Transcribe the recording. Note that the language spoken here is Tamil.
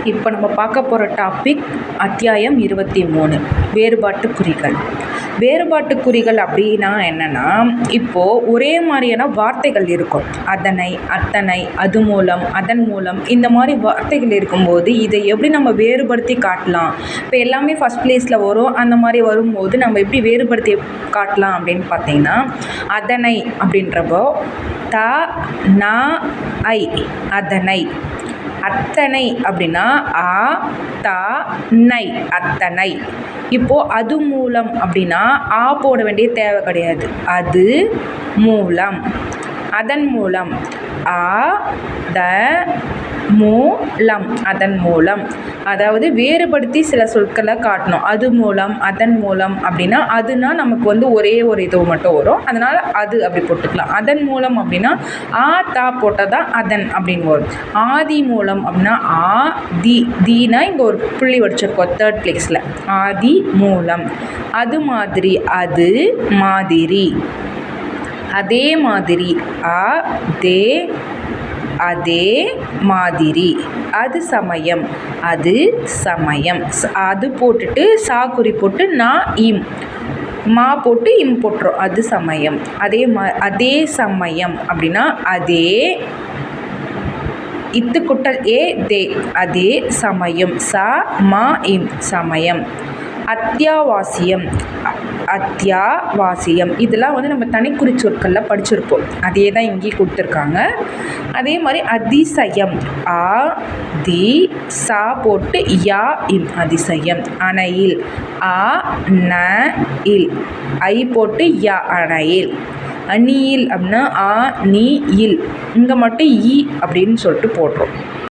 இப்போ நம்ம பார்க்க போகிற டாபிக் அத்தியாயம் 23 வேறுபாட்டுக்குறிகள். வேறுபாட்டுக்குறிகள் அப்படின்னா என்னென்னா, இப்போது ஒரே மாதிரியான வார்த்தைகள் இருக்கும். அதனை, அத்தனை, அது மூலம், அதன் மூலம், இந்த மாதிரி வார்த்தைகள் இருக்கும்போது இதை எப்படி நம்ம வேறுபடுத்தி காட்டலாம்? இப்போ எல்லாமே ஃபஸ்ட் ப்ளேஸில் வரும். அந்த மாதிரி வரும்போது நம்ம எப்படி வேறுபடுத்தி காட்டலாம் அப்படின்னு பார்த்தீங்கன்னா, அதனை அப்படின்றப்போ த ந ஐ அதனை. அத்தனை அப்படின்னா ஆ த நை அத்தனை. இப்போது அது மூலம் அப்படின்னா ஆ போட வேண்டிய தேவை கிடையாது. அது மூலம். அதன் மூலம் ஆ த மூலம் அதன் மூலம். அதாவது வேறுபடுத்தி சில சொற்களை காட்டணும். அது மூலம், அதன் மூலம் அப்படின்னா அதுனா நமக்கு ஒரே ஒரு இது மட்டும் வரும். அதனால் அது அப்படி போட்டுக்கலாம். அதன் மூலம் அப்படின்னா ஆ தா போட்டால் தான் அதன் அப்படின்னு வரும். ஆதி மூலம் அப்படின்னா ஆ தி தீனா இங்கே ஒரு புள்ளி வச்சிருக்கோம் தேர்ட் பிளேஸில். ஆதி மூலம். அது மாதிரி அது மாதிரி. அதே மாதிரி அதே அதே மாதிரி. அது சமயம் அது சமயம். அது போட்டுட்டு சா குறி போட்டு நான் இம் மா போட்டு இம் போட்டுரும். அது சமயம். அதே சமயம் அப்படின்னா அதே இத்து குட்டல் ஏ தே அதே சமயம். ச ம இம் சமயம். அத்தியாவாசியம் அத்தியாவாசியம். இதெல்லாம் நம்ம தனிக்குறி சொற்களில் படிச்சிருப்போம். அதே தான் இங்கேயும் கொடுத்துருக்காங்க. அதே மாதிரி அதிசயம் ஆ தி சா போட்டு யா இம் அதிசயம். அணையில் ஆ ந இல் ஐ போட்டு யா அணையில். அணியில் அப்படின்னா ஆ நீ இல் இங்கே மட்டும் ஈ அப்படின்னு சொல்லிட்டு போடுறோம்.